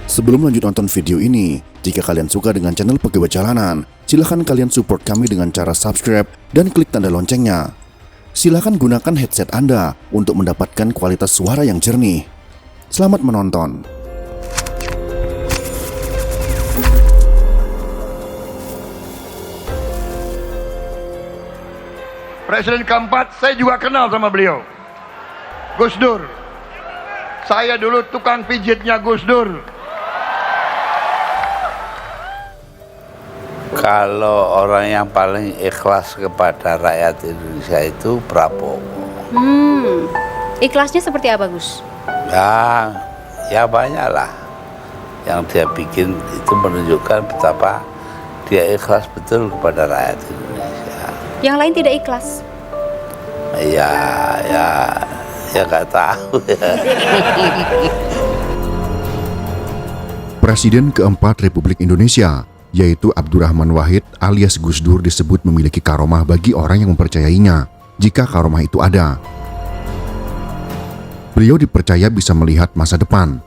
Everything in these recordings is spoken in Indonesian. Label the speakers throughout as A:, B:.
A: Sebelum lanjut nonton video ini, jika kalian suka dengan channel Pegawai Jalanan, silahkan kalian support kami dengan cara subscribe dan klik tanda loncengnya. Silahkan gunakan headset Anda untuk mendapatkan kualitas suara yang jernih. Selamat menonton.
B: Presiden keempat, saya juga kenal sama beliau, Gus Dur. Saya dulu tukang pijitnya Gus Dur.
C: Kalau orang yang paling ikhlas kepada rakyat Indonesia itu Prabowo.
D: Ikhlasnya seperti apa, Gus?
C: Ya banyak lah. Yang dia bikin itu menunjukkan betapa dia ikhlas betul kepada rakyat Indonesia.
D: Yang lain tidak ikhlas?
C: Ya nggak tahu ya.
A: Presiden keempat Republik Indonesia, yaitu Abdurrahman Wahid alias Gus Dur, disebut memiliki karomah bagi orang yang mempercayainya, jika karomah itu ada. Beliau dipercaya bisa melihat masa depan.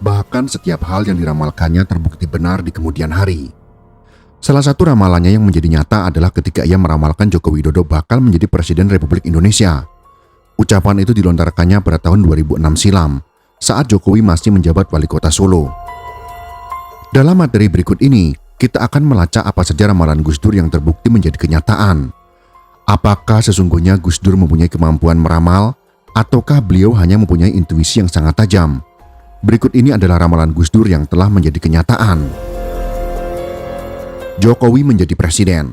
A: Bahkan setiap hal yang diramalkannya terbukti benar di kemudian hari. Salah satu ramalannya yang menjadi nyata adalah ketika ia meramalkan Joko Widodo bakal menjadi Presiden Republik Indonesia. Ucapan itu dilontarkannya pada tahun 2006 silam, saat Jokowi masih menjabat wali kota Solo. Dalam materi berikut ini, kita akan melacak apa saja ramalan Gus Dur yang terbukti menjadi kenyataan. Apakah sesungguhnya Gus Dur mempunyai kemampuan meramal, ataukah beliau hanya mempunyai intuisi yang sangat tajam? Berikut ini adalah ramalan Gus Dur yang telah menjadi kenyataan. Jokowi menjadi presiden.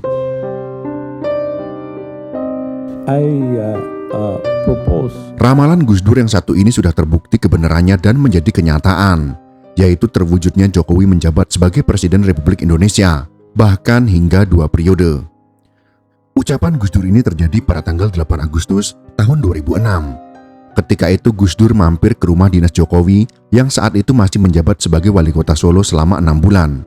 A: Ramalan Gus Dur yang satu ini sudah terbukti kebenarannya dan menjadi kenyataan, yaitu terwujudnya Jokowi menjabat sebagai Presiden Republik Indonesia, bahkan hingga 2 periode. Ucapan Gus Dur ini terjadi pada tanggal 8 Agustus tahun 2006. Ketika itu Gus Dur mampir ke rumah dinas Jokowi yang saat itu masih menjabat sebagai wali kota Solo selama 6 bulan.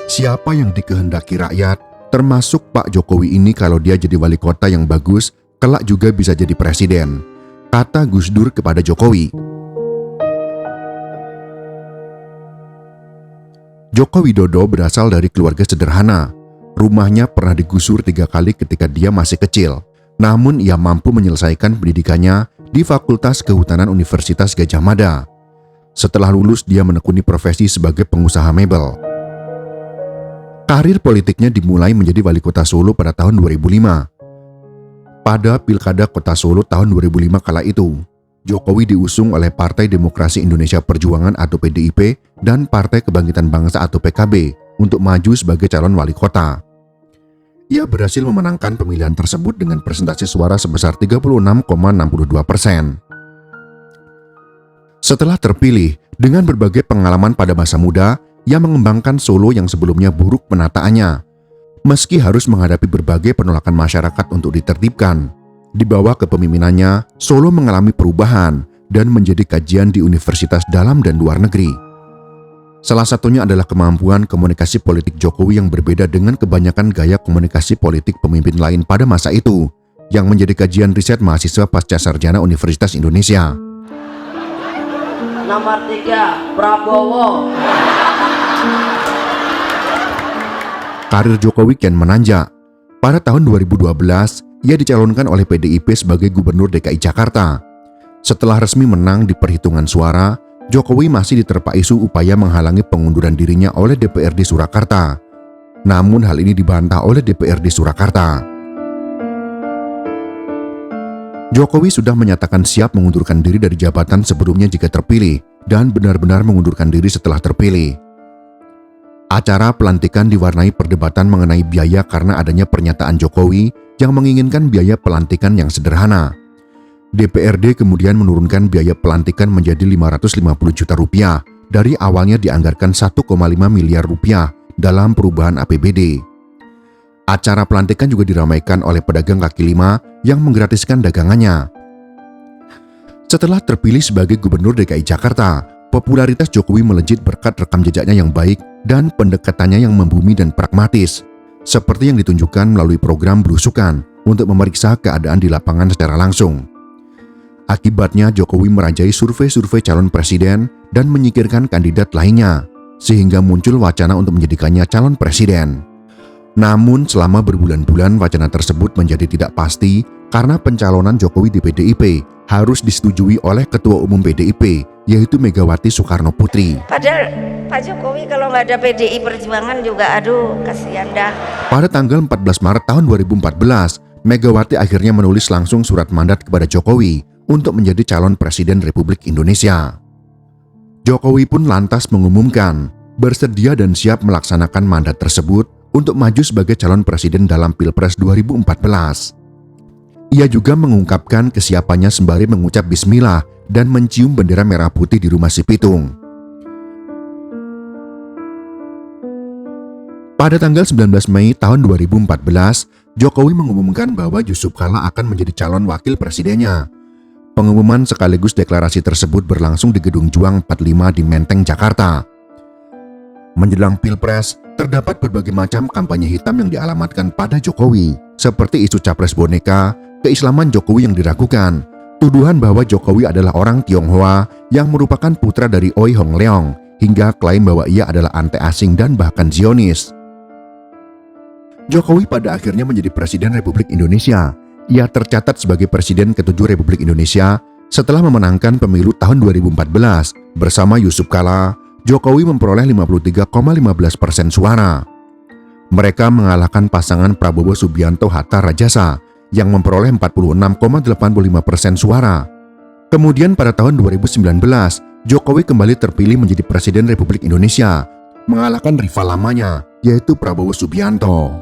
A: Siapa yang dikehendaki rakyat, termasuk Pak Jokowi ini, kalau dia jadi wali kota yang bagus, kelak juga bisa jadi presiden, kata Gus Dur kepada Jokowi. Joko Widodo berasal dari keluarga sederhana. Rumahnya pernah digusur 3 kali ketika dia masih kecil. Namun ia mampu menyelesaikan pendidikannya di Fakultas Kehutanan Universitas Gadjah Mada. Setelah lulus, dia menekuni profesi sebagai pengusaha mebel. Karir politiknya dimulai menjadi wali kota Solo pada tahun 2005. Pada Pilkada Kota Solo tahun 2005 kala itu, Jokowi diusung oleh Partai Demokrasi Indonesia Perjuangan atau PDIP dan Partai Kebangkitan Bangsa atau PKB untuk maju sebagai calon wali kota. Ia berhasil memenangkan pemilihan tersebut dengan presentasi suara sebesar 36,62%. Setelah terpilih, dengan berbagai pengalaman pada masa muda, ia mengembangkan Solo yang sebelumnya buruk penataannya. Meski harus menghadapi berbagai penolakan masyarakat untuk ditertibkan, di bawah kepemimpinannya, Solo mengalami perubahan dan menjadi kajian di universitas dalam dan luar negeri. Salah satunya adalah kemampuan komunikasi politik Jokowi yang berbeda dengan kebanyakan gaya komunikasi politik pemimpin lain pada masa itu, yang menjadi kajian riset mahasiswa pasca sarjana Universitas Indonesia.
E: Nomor 3, Prabowo.
A: Karir Jokowi kian menanjak. Pada tahun 2012, ia dicalonkan oleh PDIP sebagai Gubernur DKI Jakarta. Setelah resmi menang di perhitungan suara, Jokowi masih diterpa isu upaya menghalangi pengunduran dirinya oleh DPRD Surakarta. Namun hal ini dibantah oleh DPRD Surakarta. Jokowi sudah menyatakan siap mengundurkan diri dari jabatan sebelumnya jika terpilih dan benar-benar mengundurkan diri setelah terpilih. Acara pelantikan diwarnai perdebatan mengenai biaya karena adanya pernyataan Jokowi yang menginginkan biaya pelantikan yang sederhana. DPRD kemudian menurunkan biaya pelantikan menjadi 550 juta rupiah dari awalnya dianggarkan 1,5 miliar rupiah dalam perubahan APBD. Acara pelantikan juga diramaikan oleh pedagang kaki lima yang menggratiskan dagangannya. Setelah terpilih sebagai Gubernur DKI Jakarta, popularitas Jokowi melejit berkat rekam jejaknya yang baik dan pendekatannya yang membumi dan pragmatis, seperti yang ditunjukkan melalui program Belusukan untuk memeriksa keadaan di lapangan secara langsung. Akibatnya Jokowi merajai survei-survei calon presiden dan menyingkirkan kandidat lainnya, sehingga muncul wacana untuk menjadikannya calon presiden. Namun selama berbulan-bulan wacana tersebut menjadi tidak pasti karena pencalonan Jokowi di PDIP harus disetujui oleh Ketua Umum PDIP, yaitu Megawati Soekarno Putri.
F: Padahal Pak Jokowi kalau nggak ada PDI Perjuangan juga aduh kasihan dah.
A: Pada tanggal 14 Maret tahun 2014, Megawati akhirnya menulis langsung surat mandat kepada Jokowi untuk menjadi calon presiden Republik Indonesia. Jokowi pun lantas mengumumkan bersedia dan siap melaksanakan mandat tersebut untuk maju sebagai calon presiden dalam Pilpres 2014. Ia juga mengungkapkan kesiapannya sembari mengucap bismillah dan mencium bendera merah putih di Rumah Si Pitung. Pada tanggal 19 Mei tahun 2014, Jokowi mengumumkan bahwa Yusuf Kala akan menjadi calon wakil presidennya. Pengumuman sekaligus deklarasi tersebut berlangsung di Gedung Juang 45 di Menteng, Jakarta. Menjelang Pilpres, terdapat berbagai macam kampanye hitam yang dialamatkan pada Jokowi, seperti isu capres boneka, keislaman Jokowi yang diragukan, tuduhan bahwa Jokowi adalah orang Tionghoa yang merupakan putra dari Oi Hong Leong, hingga klaim bahwa ia adalah anti asing dan bahkan Zionis. Jokowi pada akhirnya menjadi Presiden Republik Indonesia. Ia tercatat sebagai Presiden ke-7 Republik Indonesia setelah memenangkan pemilu tahun 2014. Bersama Yusuf Kala, Jokowi memperoleh 53,15% suara. Mereka mengalahkan pasangan Prabowo Subianto Hatta Rajasa yang memperoleh 46,85% suara. Kemudian pada tahun 2019, Jokowi kembali terpilih menjadi Presiden Republik Indonesia, mengalahkan rival lamanya, yaitu Prabowo Subianto.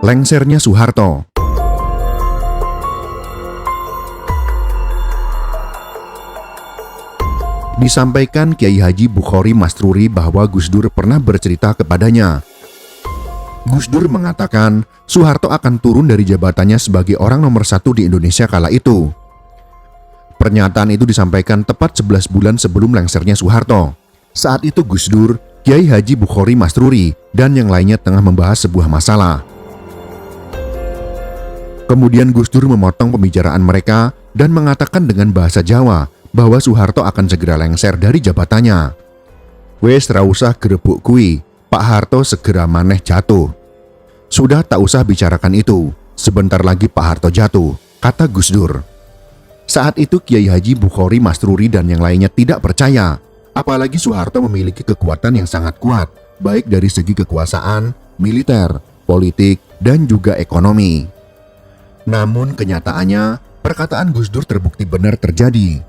A: Lengsernya Soeharto. Disampaikan Kiai Haji Bukhari Mastruri bahwa Gus Dur pernah bercerita kepadanya. Gus Dur mengatakan Soeharto akan turun dari jabatannya sebagai orang nomor 1 di Indonesia kala itu. Pernyataan itu disampaikan tepat 11 bulan sebelum lengsernya Soeharto. Saat itu Gus Dur, Kiai Haji Bukhari Mastruri, dan yang lainnya tengah membahas sebuah masalah. Kemudian Gus Dur memotong pembicaraan mereka dan mengatakan dengan bahasa Jawa bahwa Soeharto akan segera lengser dari jabatannya. Wes ra usah gerebuk kui, Pak Harto segera maneh jatuh. Sudah tak usah bicarakan itu, sebentar lagi Pak Harto jatuh, kata Gus Dur. Saat itu Kiai Haji Bukhari Mastruri dan yang lainnya tidak percaya, apalagi Soeharto memiliki kekuatan yang sangat kuat, baik dari segi kekuasaan, militer, politik, dan juga ekonomi. Namun kenyataannya, perkataan Gus Dur terbukti benar terjadi.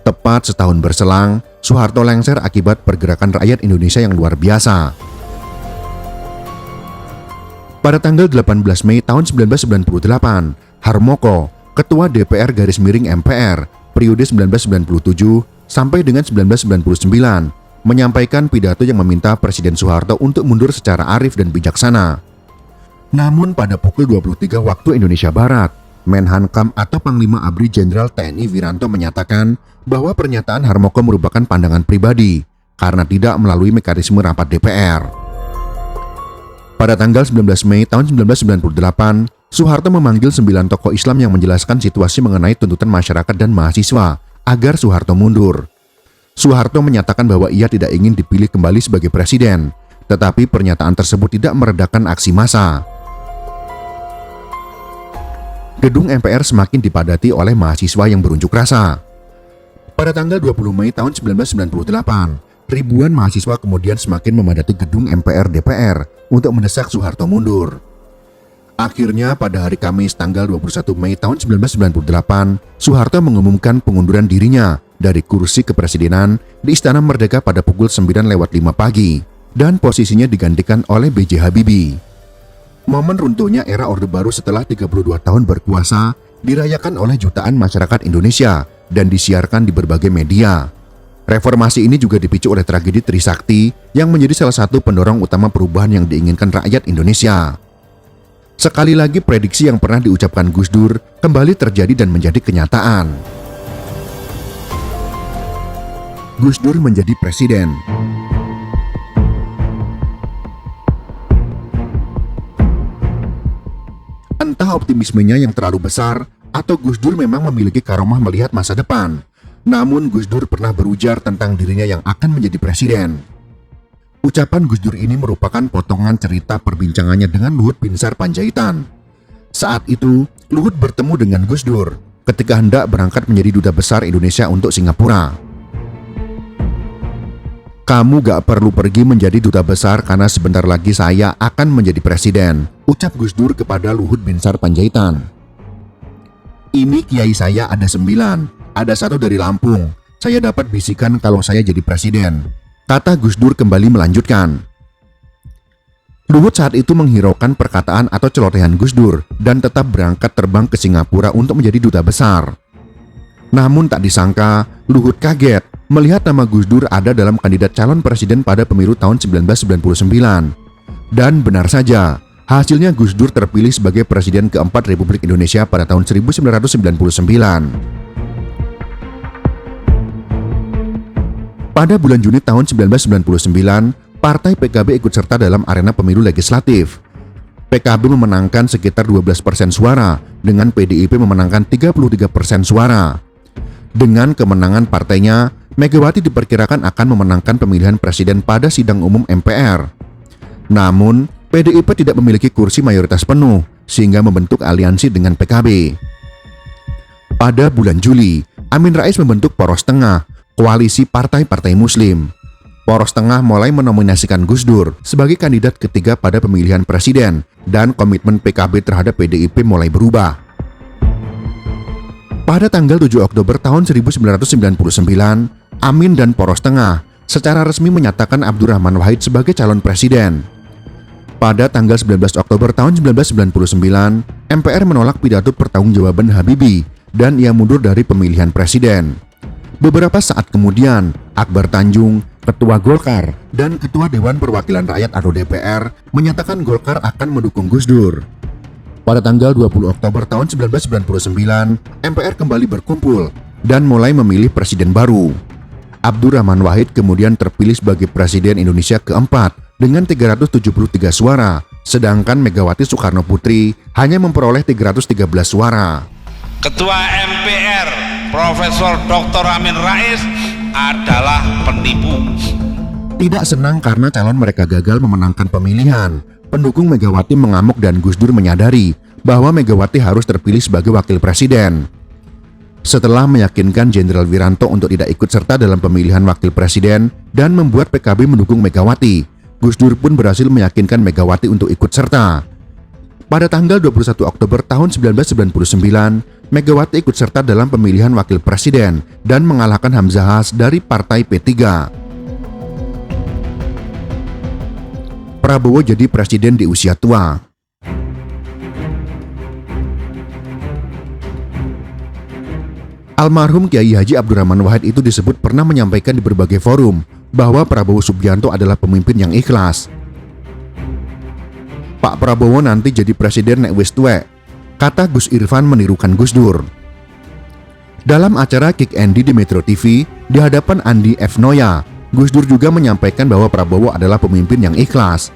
A: Tepat setahun berselang, Soeharto lengser akibat pergerakan rakyat Indonesia yang luar biasa. Pada tanggal 18 Mei tahun 1998, Harmoko, Ketua DPR garis miring MPR, periode 1997 sampai dengan 1999, menyampaikan pidato yang meminta Presiden Soeharto untuk mundur secara arif dan bijaksana. Namun pada pukul 23 waktu Indonesia Barat, Menhankam atau Panglima ABRI Jenderal TNI Wiranto menyatakan bahwa pernyataan Harmoko merupakan pandangan pribadi karena tidak melalui mekanisme rapat DPR. Pada tanggal 19 Mei tahun 1998, Soeharto memanggil 9 tokoh Islam yang menjelaskan situasi mengenai tuntutan masyarakat dan mahasiswa agar Soeharto mundur. Soeharto menyatakan bahwa ia tidak ingin dipilih kembali sebagai presiden, tetapi pernyataan tersebut tidak meredakan aksi massa. Gedung MPR semakin dipadati oleh mahasiswa yang berunjuk rasa. Pada tanggal 20 Mei tahun 1998, ribuan mahasiswa kemudian semakin memadati gedung MPR DPR untuk mendesak Soeharto mundur. Akhirnya pada hari Kamis tanggal 21 Mei tahun 1998, Soeharto mengumumkan pengunduran dirinya dari kursi kepresidenan di Istana Merdeka pada pukul 9:05 pagi dan posisinya digantikan oleh B.J. Habibie. Momen runtuhnya era Orde Baru setelah 32 tahun berkuasa dirayakan oleh jutaan masyarakat Indonesia dan disiarkan di berbagai media. Reformasi ini juga dipicu oleh tragedi Trisakti yang menjadi salah satu pendorong utama perubahan yang diinginkan rakyat Indonesia. Sekali lagi prediksi yang pernah diucapkan Gus Dur kembali terjadi dan menjadi kenyataan. Gus Dur menjadi presiden. Entah optimismenya yang terlalu besar atau Gus Dur memang memiliki karomah melihat masa depan. Namun Gus Dur pernah berujar tentang dirinya yang akan menjadi presiden. Ucapan Gus Dur ini merupakan potongan cerita perbincangannya dengan Luhut Binsar Panjaitan. Saat itu, Luhut bertemu dengan Gus Dur ketika hendak berangkat menjadi duta besar Indonesia untuk Singapura. "Kamu gak perlu pergi menjadi duta besar karena sebentar lagi saya akan menjadi presiden," ucap Gus Dur kepada Luhut Binsar Panjaitan. "Ini kiai saya ada 9, ada 1 dari Lampung. Saya dapat bisikan kalau saya jadi presiden," kata Gus Dur kembali melanjutkan. Luhut saat itu menghiraukan perkataan atau celotehan Gus Dur dan tetap berangkat terbang ke Singapura untuk menjadi duta besar. Namun tak disangka, Luhut kaget melihat nama Gus Dur ada dalam kandidat calon presiden pada pemilu tahun 1999. Dan benar saja, hasilnya Gus Dur terpilih sebagai Presiden keempat Republik Indonesia pada tahun 1999. Pada bulan Juni tahun 1999, Partai PKB ikut serta dalam arena pemilu legislatif. PKB memenangkan sekitar 12% suara, dengan PDIP memenangkan 33% suara. Dengan kemenangan partainya, Megawati diperkirakan akan memenangkan pemilihan presiden pada sidang umum MPR. Namun, PDIP tidak memiliki kursi mayoritas penuh, sehingga membentuk aliansi dengan PKB. Pada bulan Juli, Amin Rais membentuk Poros Tengah, koalisi partai-partai Muslim. Poros Tengah mulai menominasikan Gus Dur sebagai kandidat ketiga pada pemilihan presiden, dan komitmen PKB terhadap PDIP mulai berubah. Pada tanggal 7 Oktober tahun 1999, Amin dan Poros Tengah secara resmi menyatakan Abdurrahman Wahid sebagai calon presiden. Pada tanggal 19 Oktober tahun 1999, MPR menolak pidato pertanggungjawaban Habibie dan ia mundur dari pemilihan presiden. Beberapa saat kemudian, Akbar Tanjung, Ketua Golkar, dan Ketua Dewan Perwakilan Rakyat atau DPR menyatakan Golkar akan mendukung Gus Dur. Pada tanggal 20 Oktober tahun 1999, MPR kembali berkumpul dan mulai memilih presiden baru. Abdurrahman Wahid kemudian terpilih sebagai Presiden Indonesia keempat dengan 373 suara, sedangkan Megawati Soekarno Putri hanya memperoleh 313 suara.
G: Ketua MPR Profesor Dr. Amin Rais adalah penipu.
A: Tidak senang karena calon mereka gagal memenangkan pemilihan, pendukung Megawati mengamuk dan Gus Dur menyadari bahwa Megawati harus terpilih sebagai wakil presiden. Setelah meyakinkan Jenderal Wiranto untuk tidak ikut serta dalam pemilihan wakil presiden dan membuat PKB mendukung Megawati, Gus Dur pun berhasil meyakinkan Megawati untuk ikut serta. Pada tanggal 21 Oktober tahun 1999, Megawati ikut serta dalam pemilihan wakil presiden dan mengalahkan Hamzah Has dari Partai P3. Prabowo jadi presiden di usia tua. Almarhum Kiai Haji Abdurrahman Wahid itu disebut pernah menyampaikan di berbagai forum bahwa Prabowo Subianto adalah pemimpin yang ikhlas. "Pak Prabowo nanti jadi presiden nek wis tuwek," kata Gus Irfan menirukan Gus Dur. Dalam acara Kick Andy di Metro TV di hadapan Andi F. Noya, Gus Dur juga menyampaikan bahwa Prabowo adalah pemimpin yang ikhlas.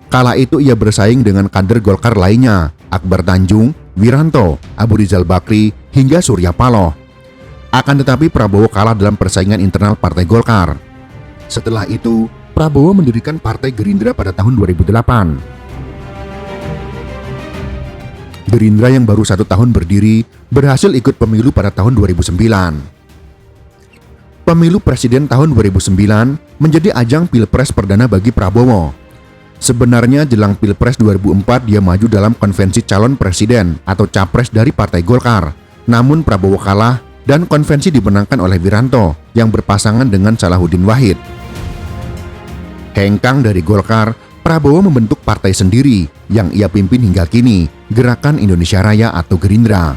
A: Kala itu ia bersaing dengan kader Golkar lainnya, Akbar Tanjung, Wiranto, Abu Rizal Bakri, hingga Surya Paloh. Akan tetapi Prabowo kalah dalam persaingan internal Partai Golkar. Setelah itu, Prabowo mendirikan Partai Gerindra pada tahun 2008. Gerindra yang baru 1 tahun berdiri berhasil ikut pemilu pada tahun 2009. Pemilu presiden tahun 2009 menjadi ajang pilpres perdana bagi Prabowo. Sebenarnya jelang pilpres 2004 dia maju dalam konvensi calon presiden atau capres dari Partai Golkar. Namun Prabowo kalah dan konvensi dimenangkan oleh Wiranto yang berpasangan dengan Salahuddin Wahid. Hengkang dari Golkar, Prabowo membentuk partai sendiri yang ia pimpin hingga kini, Gerakan Indonesia Raya atau Gerindra.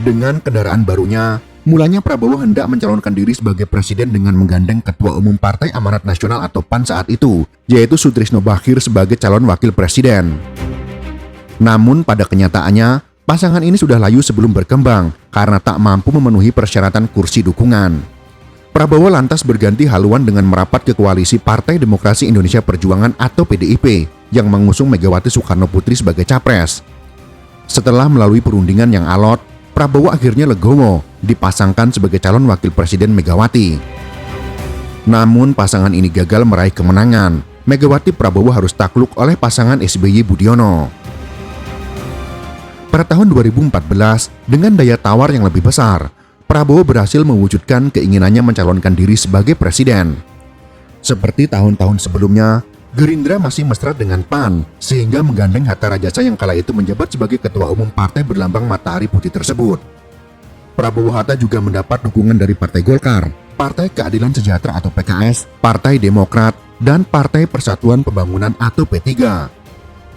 A: Dengan kendaraan barunya, mulanya Prabowo hendak mencalonkan diri sebagai presiden dengan menggandeng Ketua Umum Partai Amanat Nasional atau PAN saat itu, yaitu Sutrisno Bachir sebagai calon wakil presiden. Namun pada kenyataannya, pasangan ini sudah layu sebelum berkembang karena tak mampu memenuhi persyaratan kursi dukungan. Prabowo lantas berganti haluan dengan merapat ke koalisi Partai Demokrasi Indonesia Perjuangan atau PDIP yang mengusung Megawati Soekarno Putri sebagai capres. Setelah melalui perundingan yang alot, Prabowo akhirnya legowo dipasangkan sebagai calon wakil presiden Megawati. Namun pasangan ini gagal meraih kemenangan. Megawati Prabowo harus takluk oleh pasangan SBY Budiono. Pada tahun 2014, dengan daya tawar yang lebih besar, Prabowo berhasil mewujudkan keinginannya mencalonkan diri sebagai presiden. Seperti tahun-tahun sebelumnya, Gerindra masih mesra dengan PAN, sehingga menggandeng Hatta Rajasa yang kala itu menjabat sebagai ketua umum partai berlambang matahari putih tersebut. Prabowo Hatta juga mendapat dukungan dari Partai Golkar, Partai Keadilan Sejahtera atau PKS, Partai Demokrat, dan Partai Persatuan Pembangunan atau P3.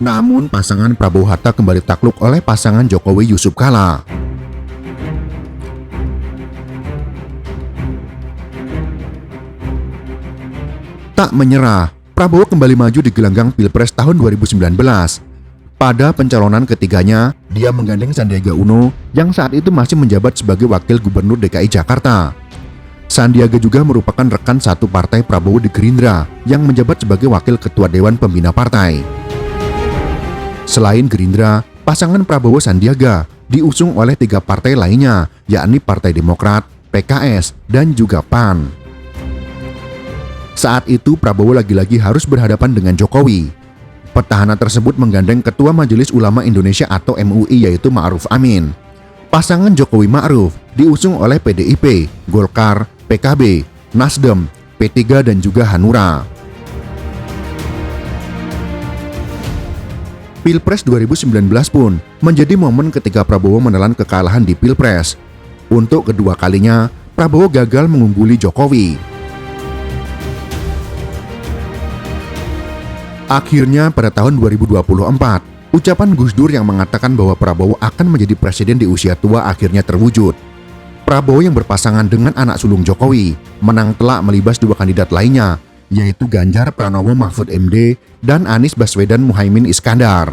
A: Namun pasangan Prabowo Hatta kembali takluk oleh pasangan Jokowi Yusuf Kala. Tak menyerah, Prabowo kembali maju di gelanggang Pilpres tahun 2019. Pada pencalonan ketiganya, dia menggandeng Sandiaga Uno yang saat itu masih menjabat sebagai Wakil Gubernur DKI Jakarta. Sandiaga juga merupakan rekan satu partai Prabowo di Gerindra yang menjabat sebagai Wakil Ketua Dewan Pembina Partai. Selain Gerindra, pasangan Prabowo Sandiaga diusung oleh 3 partai lainnya, yakni Partai Demokrat, PKS, dan juga PAN. Saat itu Prabowo lagi-lagi harus berhadapan dengan Jokowi. Petahana tersebut menggandeng Ketua Majelis Ulama Indonesia atau MUI yaitu Ma'ruf Amin. Pasangan Jokowi Ma'ruf diusung oleh PDIP, Golkar, PKB, Nasdem, P3 dan juga Hanura. Pilpres 2019 pun menjadi momen ketika Prabowo menelan kekalahan di Pilpres. Untuk kedua kalinya, Prabowo gagal mengungguli Jokowi. Akhirnya pada tahun 2024, ucapan Gus Dur yang mengatakan bahwa Prabowo akan menjadi presiden di usia tua akhirnya terwujud. Prabowo yang berpasangan dengan anak sulung Jokowi menang telak melibas 2 kandidat lainnya, yaitu Ganjar Pranowo Mahfud MD dan Anies Baswedan Muhaimin Iskandar.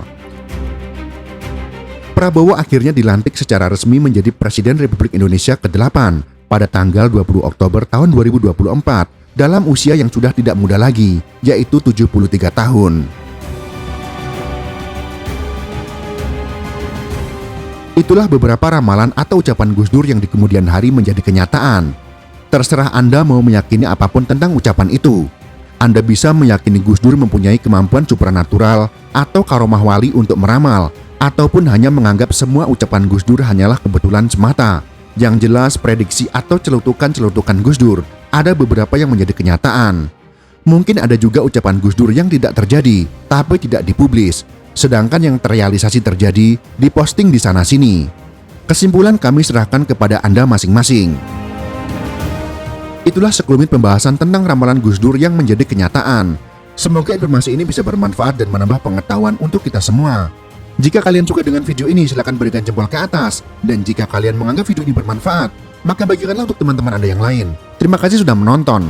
A: Prabowo akhirnya dilantik secara resmi menjadi Presiden Republik Indonesia ke-8 pada tanggal 20 Oktober tahun 2024 dalam usia yang sudah tidak muda lagi, yaitu 73 tahun. Itulah beberapa ramalan atau ucapan Gus Dur yang di kemudian hari menjadi kenyataan. Terserah Anda mau meyakini apapun tentang ucapan itu. Anda bisa meyakini Gus Dur mempunyai kemampuan supranatural atau karomah wali untuk meramal, ataupun hanya menganggap semua ucapan Gus Dur hanyalah kebetulan semata. Yang jelas prediksi atau celutukan-celutukan Gus Dur ada beberapa yang menjadi kenyataan. Mungkin ada juga ucapan Gus Dur yang tidak terjadi, tapi tidak dipublis. Sedangkan yang terrealisasi terjadi, diposting di sana-sini. Kesimpulan kami serahkan kepada Anda masing-masing. Itulah sekelumit pembahasan tentang ramalan Gus Dur yang menjadi kenyataan. Semoga informasi ini bisa bermanfaat dan menambah pengetahuan untuk kita semua. Jika kalian suka dengan video ini, silakan berikan jempol ke atas. Dan jika kalian menganggap video ini bermanfaat, maka bagikanlah untuk teman-teman Anda yang lain. Terima kasih sudah menonton.